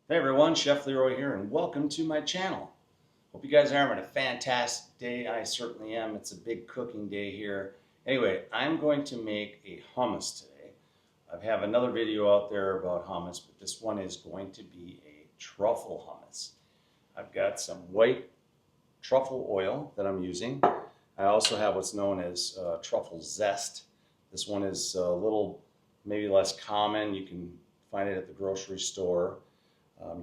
Hey everyone, Chef Leroy here, and welcome to my channel. Hope you guys are having a fantastic day. I certainly am. It's a big cooking day here. Anyway, I'm going to make a hummus today. I have another video out there about hummus, but this one is going to be a truffle hummus. I've got some white truffle oil that I'm using. I also have what's known as truffle zest. This one is a little maybe less common. You can find it at the grocery store.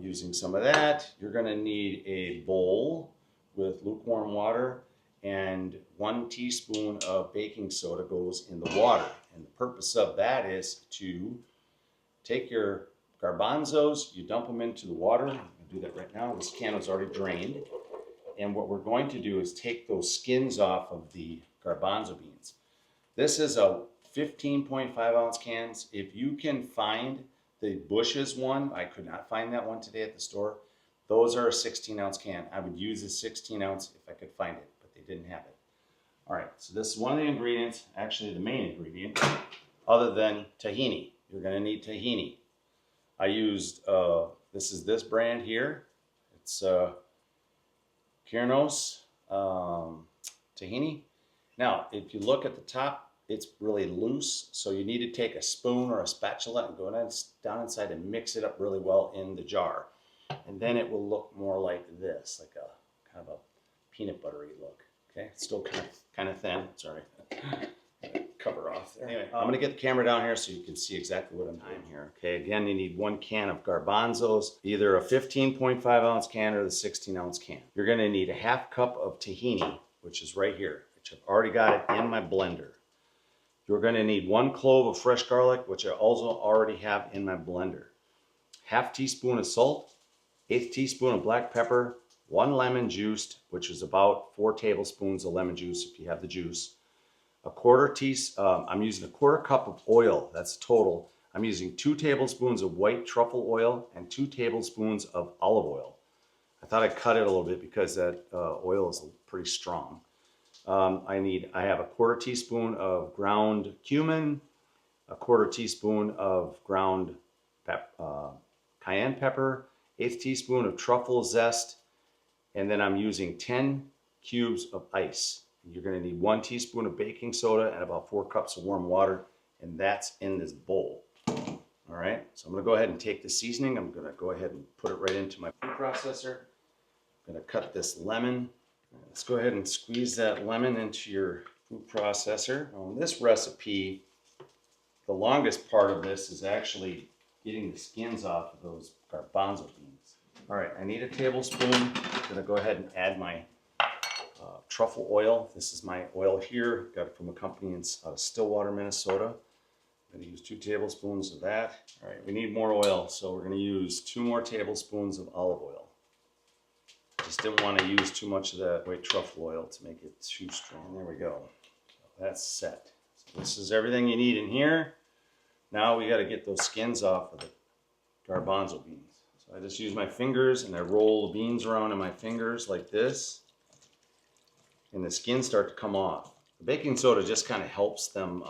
Using some of that, you're going to need a bowl with lukewarm water, and 1 teaspoon of baking soda goes in the water. And the purpose of that is to take your garbanzos, you dump them into the water. I'm going to do that right now. This can is already drained. And what we're going to do is take those skins off of the garbanzo beans. This is a 15.5 ounce cans. If you can find the Bush's one, I could not find that one today at the store. Those are a 16 ounce can. I would use a 16 ounce if I could find it, but they didn't have it. All right, so this is one of the ingredients, actually the main ingredient, other than tahini. You're gonna need tahini. I used, this is this brand here. It's Kiernos tahini. Now, if you look at the top, it's really loose, so you need to take a spoon or a spatula and go down inside and mix it up really well in the jar. And then it will look more like this, like a kind of a peanut buttery look. Okay, it's still kind of thin. Sorry, cover off there. Anyway, I'm gonna get the camera down here so you can see exactly what I'm doing here. Okay, again, you need 1 can of garbanzos, either a 15.5 ounce can or the 16 ounce can. You're gonna need a 1/2 cup of tahini, which is right here, which I've already got it in my blender. You're going to need 1 clove of fresh garlic, which I also already have in my blender. 1/2 teaspoon of salt, 1/8 teaspoon of black pepper, 1 lemon juiced, which is about 4 tablespoons of lemon juice if you have the juice. I'm using a 1/4 cup of oil. That's total. I'm using 2 tablespoons of white truffle oil and 2 tablespoons of olive oil. I thought I'd cut it a little bit because that oil is pretty strong. I have a 1/4 teaspoon of ground cumin, a 1/4 teaspoon of ground cayenne pepper, 1/8 teaspoon of truffle zest, and then I'm using 10 cubes of ice. You're going to need 1 teaspoon of baking soda and about 4 cups of warm water, and that's in this bowl. All right, so I'm going to go ahead and take the seasoning. I'm going to go ahead and put it right into my food processor. I'm going to cut this lemon. Let's go ahead and squeeze that lemon into your food processor. On this recipe, the longest part of this is actually getting the skins off of those garbanzo beans. All right, I need a tablespoon. I'm going to go ahead and add my truffle oil. This is my oil here. Got it from a company out of Stillwater, Minnesota. I'm going to use 2 tablespoons of that. All right, we need more oil, so we're going to use 2 more tablespoons of olive oil. Just didn't want to use too much of that white truffle oil to make it too strong. There we go. So that's set. So this is everything you need in here. Now we got to get those skins off of the garbanzo beans. So I just use my fingers and I roll the beans around in my fingers like this. And the skins start to come off. The baking soda just kind of helps them,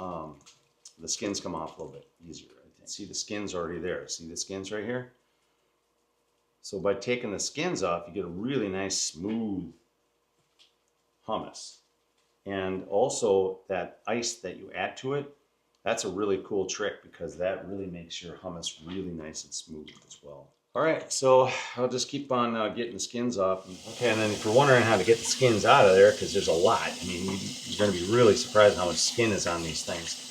the skins come off a little bit easier. See the skins already there. See the skins right here? So by taking the skins off, you get a really nice smooth hummus. And also that ice that you add to it, that's a really cool trick because that really makes your hummus really nice and smooth as well. All right, so I'll just keep on getting the skins off. Okay, and then if you're wondering how to get the skins out of there, because there's a lot, I mean, you're going to be really surprised how much skin is on these things.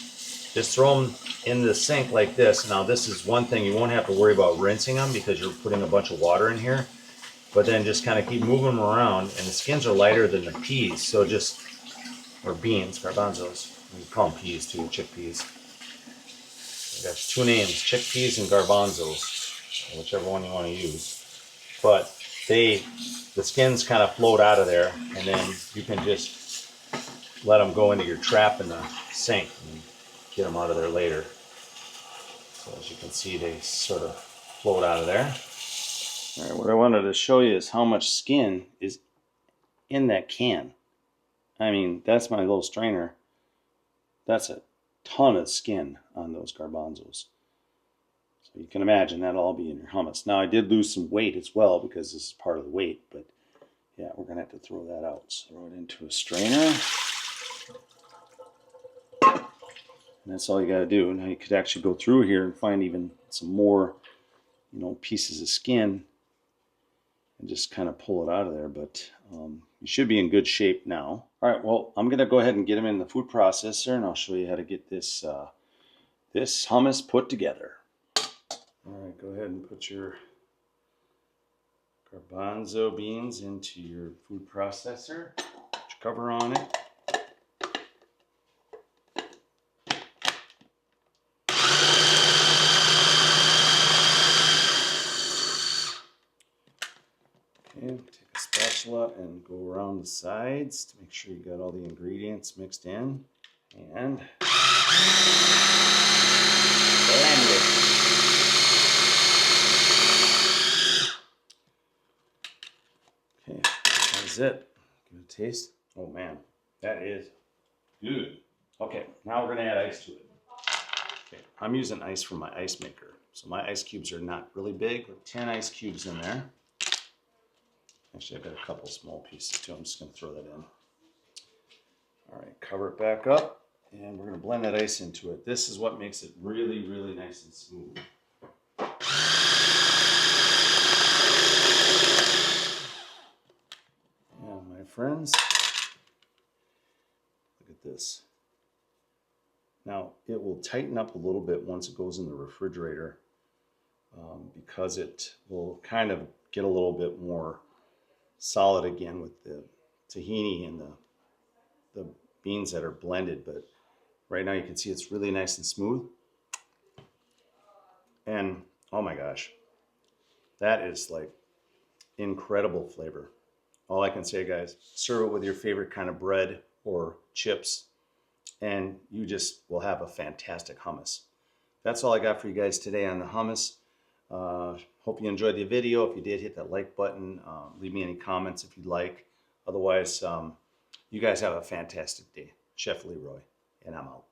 Just throw them in the sink like this. Now this is one thing, you won't have to worry about rinsing them because you're putting a bunch of water in here. But then just kind of keep moving them around, and the skins are lighter than the peas, so just, or beans, garbanzos. You call them peas too, chickpeas. There's 2 names, chickpeas and garbanzos, whichever one you want to use. But the skins kind of float out of there, and then you can just let them go into your trap in the sink. And get them out of there later. So as you can see, they sort of float out of there. All right, what I wanted to show you is how much skin is in that can. I mean, that's my little strainer. That's a ton of skin on those garbanzos. So you can imagine that'll all be in your hummus. Now I did lose some weight as well because this is part of the weight, but yeah, we're gonna have to throw that out. So throw it into a strainer. And that's all you gotta do. Now you could actually go through here and find even some more, pieces of skin and just kind of pull it out of there, but you should be in good shape now. All right, well, I'm gonna go ahead and get them in the food processor, and I'll show you how to get this this hummus put together. All right, go ahead and put your garbanzo beans into your food processor. Put your cover on it. Okay, take a spatula and go around the sides to make sure you got all the ingredients mixed in. And blend it. Okay, that's it. Give it a taste. Oh man, that is good. Okay, now we're gonna add ice to it. Okay, I'm using ice from my ice maker. So my ice cubes are not really big. Put 10 ice cubes in there. Actually, I've got a couple small pieces too. I'm just gonna throw that in. All right, cover it back up. And we're going to blend that ice into it. This is what makes it really, really nice and smooth. And my friends, look at this. Now, it will tighten up a little bit once it goes in the refrigerator because it will kind of get a little bit more solid again with the tahini and the beans that are blended. But right now you can see it's really nice and smooth. And oh my gosh, that is like incredible flavor. All I can say, guys, serve it with your favorite kind of bread or chips, and you just will have a fantastic hummus. That's all I got for you guys today on the hummus. Hope you enjoyed the video. If you did, hit that like button. Leave me any comments if you'd like. Otherwise, you guys have a fantastic day. Chef Leroy, and I'm out.